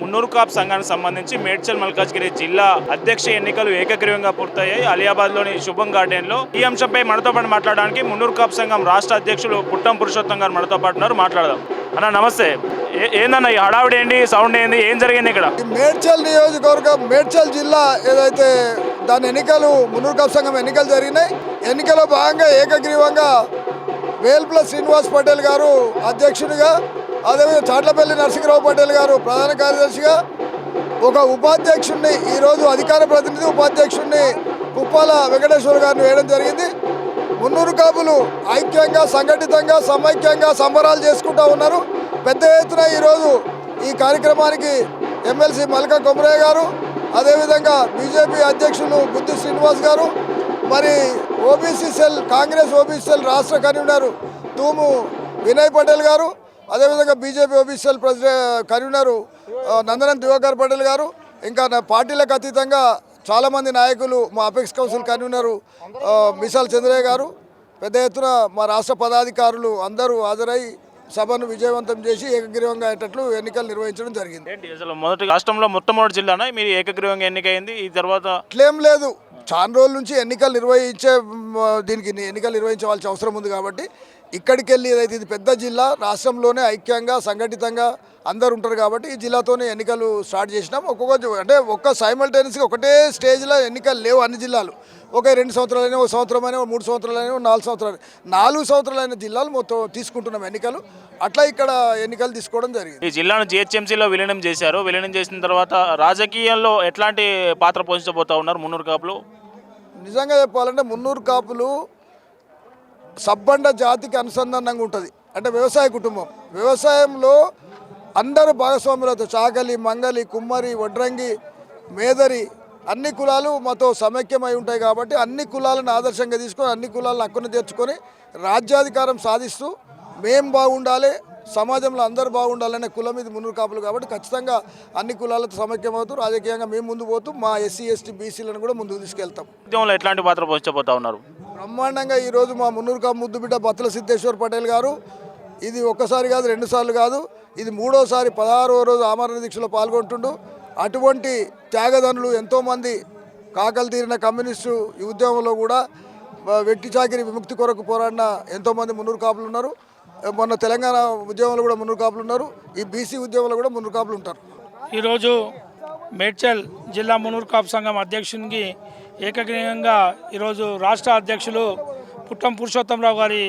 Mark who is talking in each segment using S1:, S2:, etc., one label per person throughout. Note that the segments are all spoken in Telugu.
S1: మున్నూరు కాపు సంఘానికి సంబంధించి మేడ్చల్ మల్కాజ్గిరి జిల్లా అధ్యక్ష ఎన్నికలు ఏకగ్రీవంగా పూర్తయ్యాయి. అలియాబాద్లోని శుభం గార్డెన్లో. ఈ అంశంపై మనతో పాటు మాట్లాడడానికి మున్నూరు కాపు సంఘం రాష్ట్ర అధ్యక్షులు పుట్టం పురుషోత్తం గారు మనతో పాటు ఉన్నారు. మాట్లాడదాం. అన్న నమస్తే. ఏందన్న ఈ హడావుడి ఏంటి, సౌండ్ ఏంది, ఏం జరిగింది ఇక్కడ?
S2: మేడ్చల్ నియోజకవర్గం మేడ్చల్ జిల్లా ఏదైతే దాని ఎన్నికలు మున్నూరు కాపు సంఘం ఎన్నికలు జరిగినాయి. ఎన్నికల్లో భాగంగా ఏకగ్రీవంగా వేల్పుల శ్రీనివాస్ పటేల్ గారు అధ్యక్షుడిగా, అదేవిధంగా చాట్లపల్లి నరసింహరావు పటేల్ గారు ప్రధాన కార్యదర్శిగా, ఒక ఉపాధ్యక్షుడిని ఈరోజు అధికార ప్రతినిధి ఉపాధ్యక్షుడిని కుప్పాల వెంకటేశ్వర గారిని వేయడం జరిగింది. మున్నూరు కాపులు ఐక్యంగా సంఘటితంగా సమైక్యంగా సంబరాలు చేసుకుంటూ ఉన్నారు. పెద్ద ఎత్తున ఈరోజు ఈ కార్యక్రమానికి ఎమ్మెల్సీ మల్కా కొమరయ్య గారు, అదేవిధంగా బీజేపీ అధ్యక్షులు బుద్ధి శ్రీనివాస్ గారు, మరి OBC cell Congress OBC cell రాష్ట్ర కన్వీనర్ తూము వినయ్ పటేల్ గారు, అదేవిధంగా బీజేపీ ఓబీసీ సెల్ కన్వీనరు నందనం దివాకర్ పటేల్ గారు, ఇంకా పార్టీలకు అతీతంగా చాలామంది నాయకులు, మా apex council convener Misal Chandraiah గారు, పెద్ద ఎత్తున మా రాష్ట్ర పదాధికారులు అందరూ హాజరై సభను విజయవంతం చేసి ఏకగ్రీవంగా అయ్యేటట్లు ఎన్నికలు నిర్వహించడం జరిగింది.
S1: అసలు మొదటి రాష్ట్రంలో మొట్టమొదటి జిల్లానా మీరు ఏకగ్రీవంగా ఎన్నికైంది? ఈ తర్వాత
S2: అట్లేం లేదు, చాలా రోజుల నుంచి ఎన్నికలు నిర్వహించవలసిన అవసరం ఉంది. కాబట్టి ఇక్కడికి వెళ్ళి ఏదైతే ఇది పెద్ద జిల్లా, రాష్ట్రంలోనే ఐక్యంగా సంఘటితంగా అందరు ఉంటారు కాబట్టి ఈ జిల్లాతోనే ఎన్నికలు స్టార్ట్ చేసినాం. అంటే సైమల్టేనియస్గా ఒకటే స్టేజ్లో ఎన్నికలు లేవు అన్ని జిల్లాలు. 2 సంవత్సరాలైనా, 1 సంవత్సరమైనా, 3 సంవత్సరాలైనా, 4 సంవత్సరాలు, 4 సంవత్సరాలైన జిల్లాలు మొత్తం తీసుకుంటున్నాం ఎన్నికలు. అట్లా ఇక్కడ ఎన్నికలు తీసుకోవడం జరిగింది.
S1: ఈ జిల్లాను జిహెచ్ఎంసీలో విలీనం చేశారు. విలీనం చేసిన తర్వాత రాజకీయాల్లో ఎట్లాంటి పాత్ర పోషించబోతా ఉన్నారు మున్నూరు కాపులు?
S2: నిజంగా చెప్పాలంటే మున్నూరు కాపులు సబ్బండ జాతికి అనుసంధానంగా ఉంటుంది. అంటే వ్యవసాయ కుటుంబం, వ్యవసాయంలో అందరూ భాగస్వాములతో చాకలి, మంగలి, కుమ్మరి, వడ్రంగి, మేదరి అన్ని కులాలు మాతో సమైక్యమై ఉంటాయి. కాబట్టి అన్ని కులాలను ఆదర్శంగా తీసుకొని అన్ని కులాలను హక్కును తెచ్చుకొని రాజ్యాధికారం సాధిస్తూ మేం బాగుండాలి, సమాజంలో అందరూ బాగుండాలనే కులం ఇది మున్నూరు కాపులు. కాబట్టి ఖచ్చితంగా అన్ని కులాలతో సమైక్యమవుతూ రాజకీయంగా మేము ముందు పోతూ మా ఎస్సీ ఎస్టీ బీసీలను కూడా ముందుకు తీసుకెళ్తాం.
S1: ఉద్యమంలో ఎట్లాంటి పాత్ర పోషించబోతా ఉన్నారు?
S2: బ్రహ్మాండంగా ఈరోజు మా మున్నూరు కాపు ముద్దుబిడ్డ బత్తుల సిద్ధేశ్వర్ పటేల్ గారు ఇది ఒక్కసారి కాదు, 2 సార్లు కాదు, ఇది 3వసారి 16వ రోజు ఆమరణ దీక్షలో పాల్గొంటుండు. అటువంటి త్యాగదనులు ఎంతోమంది కాకలు తీరిన కమ్యూనిస్టు ఈ ఉద్యమంలో కూడా వెట్టి చాకిరి విముక్తి కొరకు పోరాడిన ఎంతోమంది మున్నూరు కాపులు ఉన్నారు. మొన్న తెలంగాణ ఉద్యమంలో కూడా మున్నూరు కాపులు ఉన్నారు. ఈ బీసీ ఉద్యమంలో కూడా మున్నూరు కాపులు ఉంటారు.
S3: ఈరోజు మేడ్చల్ జిల్లా మున్నూరు కాపు సంఘం అధ్యక్షునికి ఏకగ్రీవంగా ఈరోజు రాష్ట్ర అధ్యక్షులు పుట్టం పురుషోత్తంరావు గారి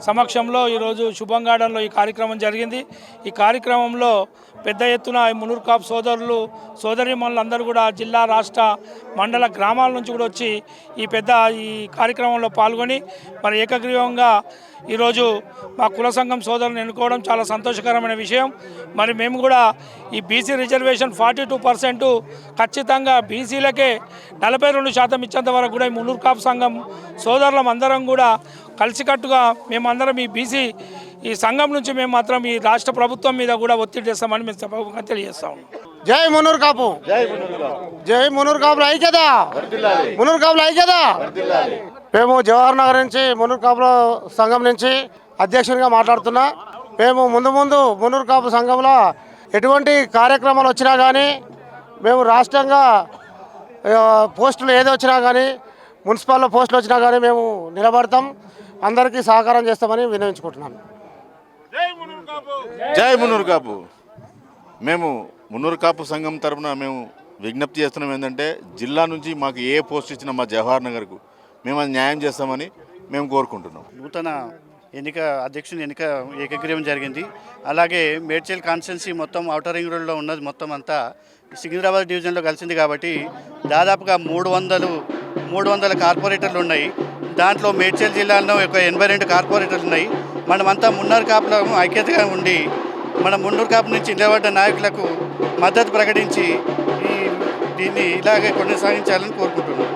S3: సమక్షంలో ఈరోజు శుభం గార్డెన్లో ఈ కార్యక్రమం జరిగింది. ఈ కార్యక్రమంలో పెద్ద ఎత్తున మున్నూరు కాపు సోదరులు సోదరీమణులు అందరూ కూడా జిల్లా రాష్ట్ర మండల గ్రామాల నుంచి కూడా వచ్చి ఈ కార్యక్రమంలో పాల్గొని మరి ఏకగ్రీవంగా ఈరోజు మా కుల సంఘం సోదరులను ఎన్నుకోవడం చాలా సంతోషకరమైన విషయం. మరి మేము కూడా ఈ బీసీ రిజర్వేషన్ 42% ఖచ్చితంగా బీసీలకే 42% ఇచ్చేంత వరకు కూడా ఈ మున్నూరు కాపు సంఘం సోదరులం అందరం కూడా కలిసికట్టుగా మేమందరం ఈ సంఘం నుంచి మేము మాత్రం ఈ రాష్ట్ర ప్రభుత్వం మీద కూడా ఒత్తిడి చేస్తామని మేము సభగా తెలియజేస్తాము.
S4: జై మున్నూరు కాపు, జై మున్నూరు కాపుల ఐక్యత, మున్నూరు కాపుల ఐక్యత. మేము జవహర్ నగర్ నుంచి మున్నూరు కాపుల సంఘం నుంచి అధ్యక్షునిగా మాట్లాడుతున్నా. మేము ముందు మున్నూరు కాపు సంఘంలో ఎటువంటి కార్యక్రమాలు వచ్చినా కానీ, మేము రాష్ట్రంగా పోస్టులు ఏది వచ్చినా కానీ, మున్సిపల్లో పోస్టులు వచ్చినా కానీ మేము నిలబడతాం, అందరికీ సహకారం చేస్తామని విన్నవించుకుంటున్నాను.
S5: జై మున్నూరు కాపు. మేము మున్నూరు కాపు సంఘం తరఫున మేము విజ్ఞప్తి చేస్తున్నాం ఏంటంటే, జిల్లా నుంచి మాకు ఏ పోస్ట్ ఇచ్చినా మా జవహర్ నగర్కు మేము అది న్యాయం చేస్తామని మేము కోరుకుంటున్నాం.
S6: నూతన అధ్యక్షుని ఎన్నిక ఏకగ్రీవం జరిగింది. అలాగే మేడ్చల్ కాన్స్టిట్యున్సీ మొత్తం ఔటర్ రింగ్ రోడ్లో ఉన్నది మొత్తం అంతా సికింద్రాబాద్ డివిజన్లో కలిసింది. కాబట్టి దాదాపుగా 300 కార్పొరేటర్లు ఉన్నాయి. దాంట్లో మేడ్చల్ జిల్లాలో ఒక 82 కార్పొరేటర్లు ఉన్నాయి. మనమంతా మున్నూరు కాపులకు ఐక్యతగా ఉండి మన మున్నూరు కాపు నుంచి నిలబడ్డ నాయకులకు మద్దతు ప్రకటించి దీన్ని ఇలాగే కొనసాగించాలని కోరుకుంటున్నాం.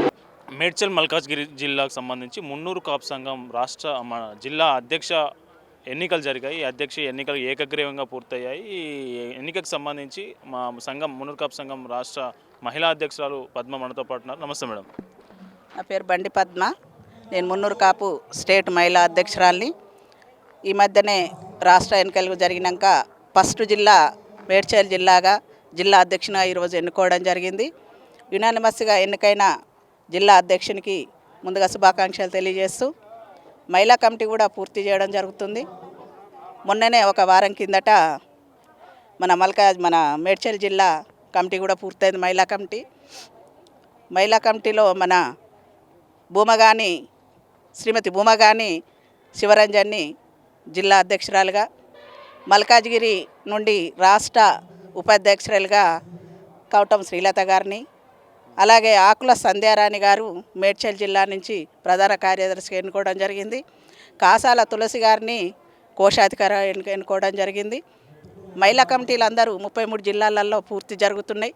S1: మేడ్చల్ మల్కాజ్గిరి జిల్లాకు సంబంధించి మున్నూరు కాపు సంఘం రాష్ట్ర జిల్లా అధ్యక్ష ఎన్నికలు జరిగాయి. ఈ అధ్యక్ష ఎన్నికలు ఏకగ్రీవంగా పూర్తయ్యాయి. ఈ ఎన్నికకు సంబంధించి మా సంఘం మున్నూరు కాపు సంఘం రాష్ట్ర మహిళా అధ్యక్షురాలు పద్మ మనతో పాటు ఉన్నారు. నమస్తే మేడం.
S7: నా పేరు బండి పద్మ, నేను మున్నూరు కాపు స్టేట్ మహిళా అధ్యక్షురాలిని. ఈ మధ్యనే రాష్ట్ర ఎన్నికలు జరిగినాక ఫస్ట్ జిల్లా మేడ్చల్ జిల్లాగా జిల్లా అధ్యక్షునిగా ఈరోజు ఎన్నుకోవడం జరిగింది. యునానిమస్గా ఎన్నికైన జిల్లా అధ్యక్షునికి ముందుగా శుభాకాంక్షలు తెలియజేస్తూ మహిళా కమిటీ కూడా పూర్తి చేయడం జరుగుతుంది. మొన్ననే ఒక వారం కిందట మన మేడ్చల్ జిల్లా కమిటీ కూడా పూర్తయింది. మహిళా కమిటీలో మన శ్రీమతి భూమగాని శివరంజన్ని జిల్లా అధ్యక్షురాలుగా, మల్కాజ్గిరి నుండి రాష్ట్ర ఉపాధ్యక్షురాలుగా కౌటం శ్రీలత గారిని, అలాగే ఆకుల సంధ్యారాణి గారు మేడ్చల్ జిల్లా నుంచి ప్రధాన కార్యదర్శిగా ఎన్నుకోవడం జరిగింది. కాసాల తులసి గారిని కోశాధికారి ఎన్నుకోవడం జరిగింది. మహిళా కమిటీలు అందరూ 33 జిల్లాలలో పూర్తి జరుగుతున్నాయి.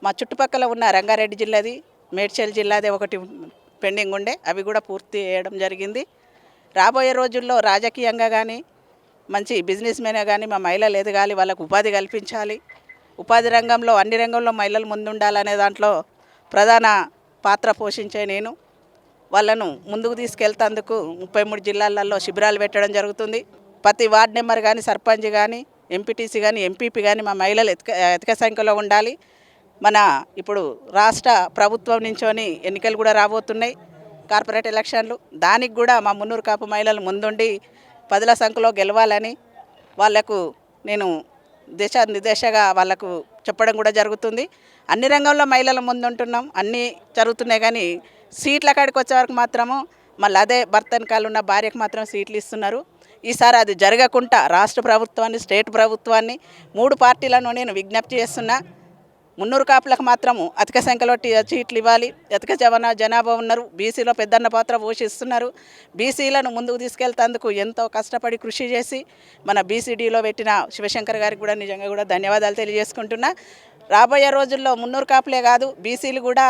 S7: మా చుట్టుపక్కల ఉన్న రంగారెడ్డి జిల్లాది, మేడ్చల్ జిల్లాది ఒకటి పెండింగ్ ఉండే, అవి కూడా పూర్తి చేయడం జరిగింది. రాబోయే రోజుల్లో రాజకీయంగా కానీ మంచి బిజినెస్ మెన్ కానీ మా మహిళలు ఎదగాలి, వాళ్ళకు ఉపాధి కల్పించాలి. ఉపాధి రంగంలో అన్ని రంగంలో మహిళలు ముందుండాలనే దాంట్లో ప్రధాన పాత్ర పోషించే నేను వాళ్ళను ముందుకు తీసుకెళ్తేందుకు 33 జిల్లాలలో శిబిరాలు పెట్టడం జరుగుతుంది. ప్రతి వార్డు నెంబర్ కానీ, సర్పంచ్ కానీ, ఎంపీటీసీ కానీ, ఎంపీపీ కానీ మా మహిళలు అధిక సంఖ్యలో ఉండాలి. ఇప్పుడు రాష్ట్ర ప్రభుత్వం నుంచోని ఎన్నికలు కూడా రాబోతున్నాయి, కార్పొరేట్ ఎలక్షన్లు. దానికి కూడా మా మున్నూరు కాపు మహిళలు ముందుండి 10ల సంఖ్యలో గెలవాలని వాళ్లకు నేను దిశానిర్దేశంగా వాళ్ళకు చెప్పడం కూడా జరుగుతుంది. అన్ని రంగంలో మహిళలు ముందుంటున్నాం, అన్నీ జరుగుతున్నాయి. కానీ సీట్ల కాడికి వచ్చే వరకు మాత్రము మళ్ళీ అదే భర్త వెనకాల ఉన్న భార్యకు మాత్రం సీట్లు ఇస్తున్నారు. ఈసారి అది జరగకుండా రాష్ట్ర ప్రభుత్వాన్ని, స్టేట్ ప్రభుత్వాన్ని, 3 పార్టీలను నేను విజ్ఞప్తి చేస్తున్నా. మున్నూరు కాపులకు మాత్రము అధిక సంఖ్యలో సీట్లు ఇవ్వాలి. అధిక జనాభా ఉన్నారు, బీసీలో పెద్దన్న పాత్ర పోషిస్తున్నారు. బీసీలను ముందుకు తీసుకెళ్తేందుకు ఎంతో కష్టపడి కృషి చేసి మన బీసీడీలో పెట్టిన శివశంకర్ గారికి కూడా నిజంగా కూడా ధన్యవాదాలు తెలియజేసుకుంటున్నా. రాబోయే రోజుల్లో మున్నూరు కాపులే కాదు, బీసీలు కూడా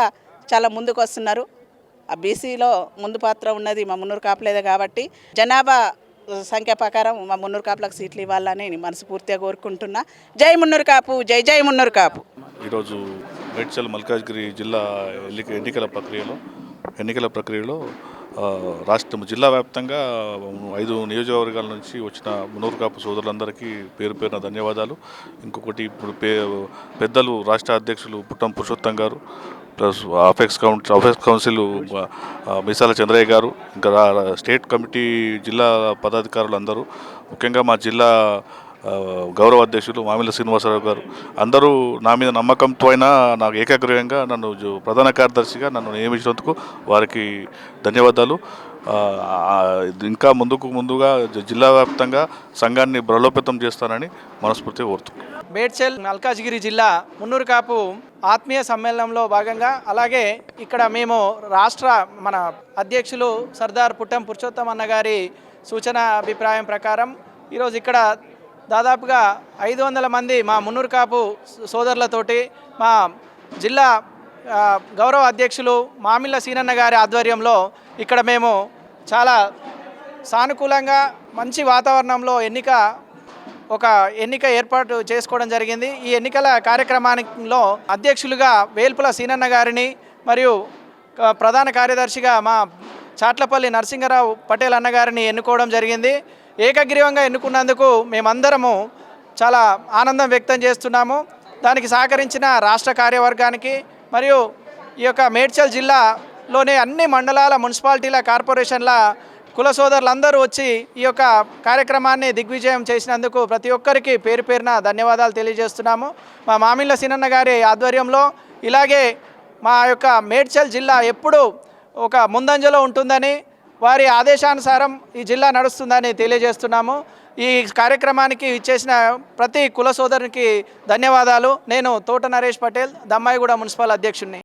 S7: చాలా ముందుకు వస్తున్నారు. ఆ బీసీలో ముందు పాత్ర ఉన్నది మా మున్నూరు కాపులేదే కాబట్టి జనాభా సంఖ్య ప్రకారం మా మున్నూరు కాపులకు సీట్లు ఇవ్వాలని మనస్ఫూర్తిగా కోరుకుంటున్నా. జై మున్నూరు కాపు, జై జై మున్నూరు కాపు.
S8: ఈరోజు మేడ్చల్ మల్కాజ్గిరి జిల్లా ఎన్నికల ప్రక్రియలో జిల్లా వ్యాప్తంగా 5 నియోజకవర్గాల నుంచి వచ్చిన మున్నూరు కాపు సోదరులందరికీ పేరు పేరున ధన్యవాదాలు. ఇంకొకటి ఇప్పుడు పెద్దలు రాష్ట్ర అధ్యక్షులు పుట్టం పురుషోత్తం గారు, ప్లస్ అఫెక్స్ కౌన్సిల్ మీసాల చంద్రయ్య గారు, ఇంకా స్టేట్ కమిటీ జిల్లా పదాధికారులు అందరూ, ముఖ్యంగా మా జిల్లా గౌరవ అధ్యక్షులు మామిళ్ళ శ్రీనివాసరావు గారు అందరూ నా మీద నమ్మకంతో అయినా నాకు ఏకాగ్రీవంగా నన్ను ప్రధాన కార్యదర్శిగా నన్ను నియమించినందుకు వారికి ధన్యవాదాలు. ఇంకా ముందుగా జిల్లా వ్యాప్తంగా సంఘాన్ని బలోపేతం చేస్తానని మనస్ఫూర్తిగా కోరుతున్నాను.
S9: మేడ్చల్ మల్కాజ్గిరి జిల్లా మున్నూరు కాపు ఆత్మీయ సమ్మేళనంలో భాగంగా, అలాగే ఇక్కడ మేము మన అధ్యక్షులు సర్దార్ పుట్టం పురుషోత్తం అన్న గారి సూచన అభిప్రాయం ప్రకారం ఈరోజు ఇక్కడ దాదాపుగా 500 మంది మా మున్నూరు కాపు సోదరులతోటి మా జిల్లా గౌరవ అధ్యక్షులు మామిళ్ళ సీనన్న గారి ఆధ్వర్యంలో ఇక్కడ మేము చాలా సానుకూలంగా మంచి వాతావరణంలో ఎన్నిక ఏర్పాటు చేసుకోవడం జరిగింది. ఈ ఎన్నికల కార్యక్రమానిలో అధ్యక్షులుగా వేల్పుల సీనన్న గారిని మరియు ప్రధాన కార్యదర్శిగా మా చాట్లపల్లి నరసింగరావు పటేల్ అన్నగారిని ఎన్నుకోవడం జరిగింది. ఏకగ్రీవంగా ఎన్నుకున్నందుకు మేమందరము చాలా ఆనందం వ్యక్తం చేస్తున్నాము. దానికి సహకరించిన రాష్ట్ర కార్యవర్గానికి మరియు ఈ యొక్క మేడ్చల్ జిల్లాలోని అన్ని మండలాల, మున్సిపాలిటీల, కార్పొరేషన్ల కుల సోదరులందరూ వచ్చి ఈ యొక్క కార్యక్రమాన్ని దిగ్విజయం చేసినందుకు ప్రతి ఒక్కరికి పేరు పేరున ధన్యవాదాలు తెలియజేస్తున్నాము. మా మామిళ్ళ సీనన్న గారి ఆధ్వర్యంలో ఇలాగే మా యొక్క మేడ్చల్ జిల్లా ఎప్పుడూ ఒక ముందంజలో ఉంటుందని, వారి ఆదేశానుసారం ఈ జిల్లా నడుస్తుందని తెలియజేస్తున్నాము. ఈ కార్యక్రమానికి ఇచ్చేసిన ప్రతి కుల సోదరునికి ధన్యవాదాలు. నేను తోట నరేష్ పటేల్, దమ్మాయిగూడ మున్సిపల్ అధ్యక్షుడిని.